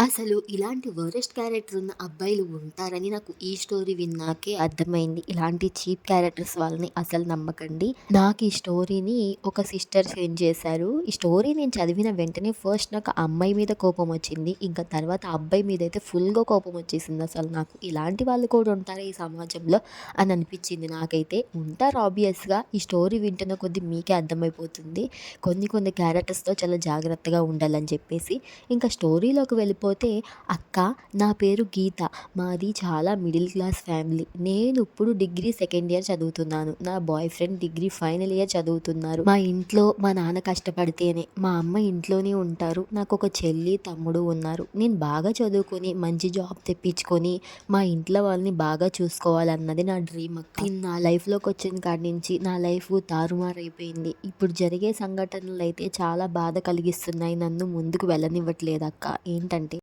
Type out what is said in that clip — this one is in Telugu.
అసలు ఇలాంటి వరస్ట్ క్యారెక్టర్ ఉన్న అబ్బాయిలు ఉంటారని నాకు ఈ స్టోరీ విన్నాకే అర్థమైంది. ఇలాంటి చీప్ క్యారెక్టర్స్ వాళ్ళని అసలు నమ్మకండి. నాకు ఈ స్టోరీని ఒక సిస్టర్ సెండ్ చేశారు. ఈ స్టోరీ నేను చదివిన వెంటనే ఫస్ట్ నాకు ఆ అమ్మాయి మీద కోపం వచ్చింది. ఇంకా తర్వాత ఆ అబ్బాయి మీద అయితే ఫుల్గా కోపం వచ్చేసింది. అసలు నాకు ఇలాంటి వాళ్ళు కూడా ఉంటారా ఈ సమాజంలో అని అనిపించింది. నాకైతే ఉంటారు ఆబ్వియస్గా. ఈ స్టోరీ వింటున్న కొద్దీ మీకే అర్థమైపోతుంది. కొన్ని క్యారెక్టర్స్తో చాలా జాగ్రత్తగా ఉండాలని చెప్పేసి. ఇంకా స్టోరీలోకి వెళ్ళిపోతే, అక్క నా పేరు గీత, మాది చాలా మిడిల్ క్లాస్ ఫ్యామిలీ. నేను ఇప్పుడు డిగ్రీ సెకండ్ ఇయర్ చదువుతున్నాను. నా boy friend degree final year చదువుతున్నారు. మా ఇంట్లో మా నాన్న కష్టపడితేనే, మా అమ్మ ఇంట్లోనే ఉంటారు. నాకు ఒక చెల్లి తమ్ముడు ఉన్నారు. నేను బాగా చదువుకొని మంచి జాబ్ తెప్పించుకొని మా ఇంట్లో వాళ్ళని బాగా చూసుకోవాలన్నది నా డ్రీమ్ అక్క. నేను నా లైఫ్లోకి వచ్చిన కాడి నుంచి నా లైఫ్ తారుమారైపోయింది. ఇప్పుడు జరిగే సంఘటనలు అయితే చాలా బాధ కలిగిస్తున్నాయి. నన్ను ముందుకు వెళ్ళనివ్వట్లేదు అక్క. ఏంటంటే